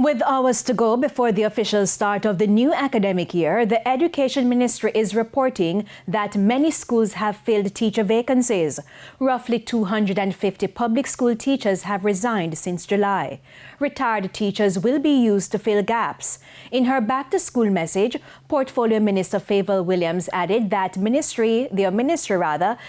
With hours to go before the official start of the new academic year, the Education Ministry is reporting that many schools have filled teacher vacancies. Roughly 250 public school teachers have resigned since July. Retired teachers will be used to fill gaps. In her back-to-school message, Portfolio Minister Fayval Williams added that the ministry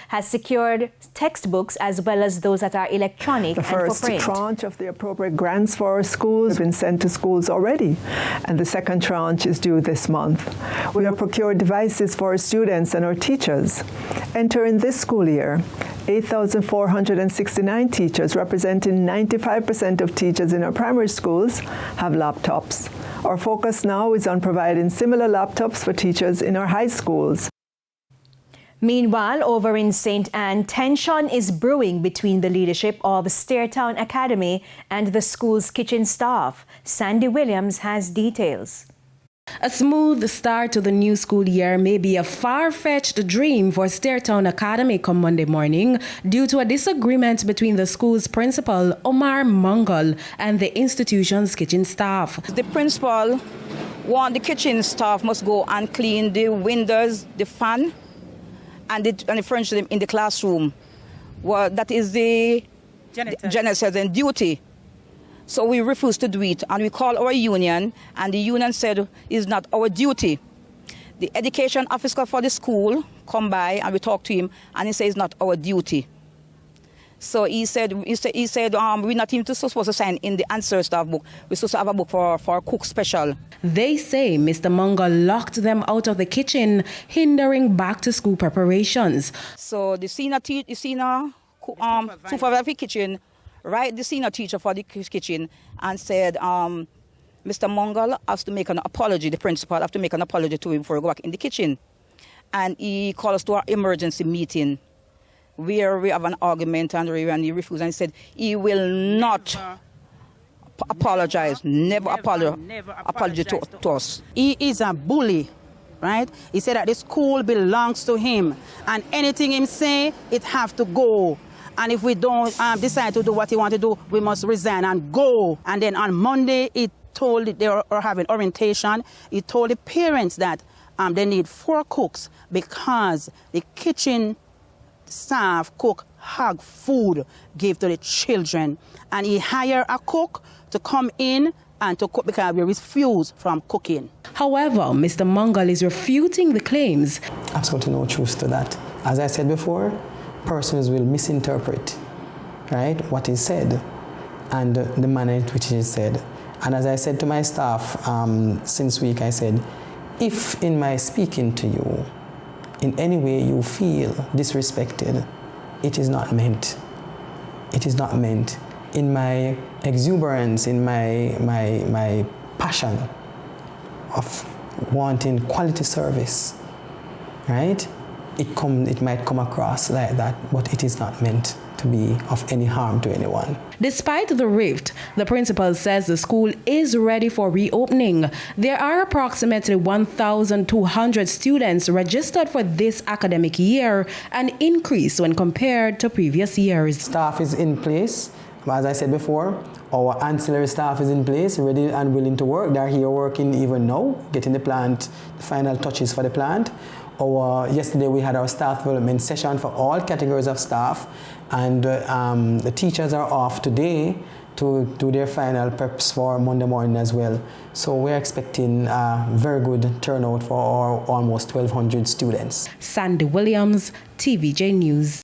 has secured textbooks as well as those that are electronic and for print. The first tranche of the appropriate grants for our schools have been sent to schools already, and the second tranche is due this month. We have procured devices for our students and our teachers. Entering this school year, 8,469 teachers, representing 95% of teachers in our primary schools, have laptops. Our focus now is on providing similar laptops for teachers in our high schools. Meanwhile, over in St. Anne, tension is brewing between the leadership of Stairtown Academy and the school's kitchen staff. Sandy Williams has details. A smooth start to the new school year may be a far-fetched dream for Stairtown Academy come Monday morning due to a disagreement between the school's principal, Omar Mongol, and the institution's kitchen staff. The principal wants the kitchen staff must go and clean the windows, the fan, and the furniture in the classroom. Well, that is the janitor's duty. So we refuse to do it, and we call our union, and the union said it's not our duty. The education officer for the school come by, and we talk to him, and he says it's not our duty. So he said we're not even supposed to sign in the answer staff book. We're supposed to have a book for cook special. They say Mr. Mongol locked them out of the kitchen, hindering back-to-school preparations. So the senior supervisor of the kitchen write the senior teacher for the kitchen and said Mr. Mongol has to make an apology. The principal has to make an apology to him before he go back in the kitchen. And he called us to our emergency meeting where we have an argument, and he refused, and he said he will not apologize, never apologize to us. He is a bully, right? He said that the school belongs to him, and anything him say, it have to go. And if we don't decide to do what he want to do, we must resign and go. And then on Monday, he told they are having orientation. He told the parents that they need 4 cooks because the kitchen staff cook hog food give to the children, and he hired a cook to come in and to cook because we refuse from cooking. However, Mr. Mongol is refuting the claims. Absolutely no truth to that. As I said before, persons will misinterpret, right, what is said and the manner in which it is said. And as I said to my staff since week, I said, if in my speaking to you, in any way you feel disrespected, it is not meant. It is not meant. In my exuberance, in my passion of wanting quality service, right? It might come across like that, but it is not meant to be of any harm to anyone. Despite the rift, the principal says the school is ready for reopening. There are approximately 1,200 students registered for this academic year, an increase when compared to previous years. Staff is in place. As I said before, our ancillary staff is in place, ready and willing to work. They're here working even now, getting the final touches for the plant. Yesterday we had our staff development session for all categories of staff, and the teachers are off today to do their final preps for Monday morning as well. So we're expecting a very good turnout for our almost 1,200 students. Sandy Williams, TVJ News.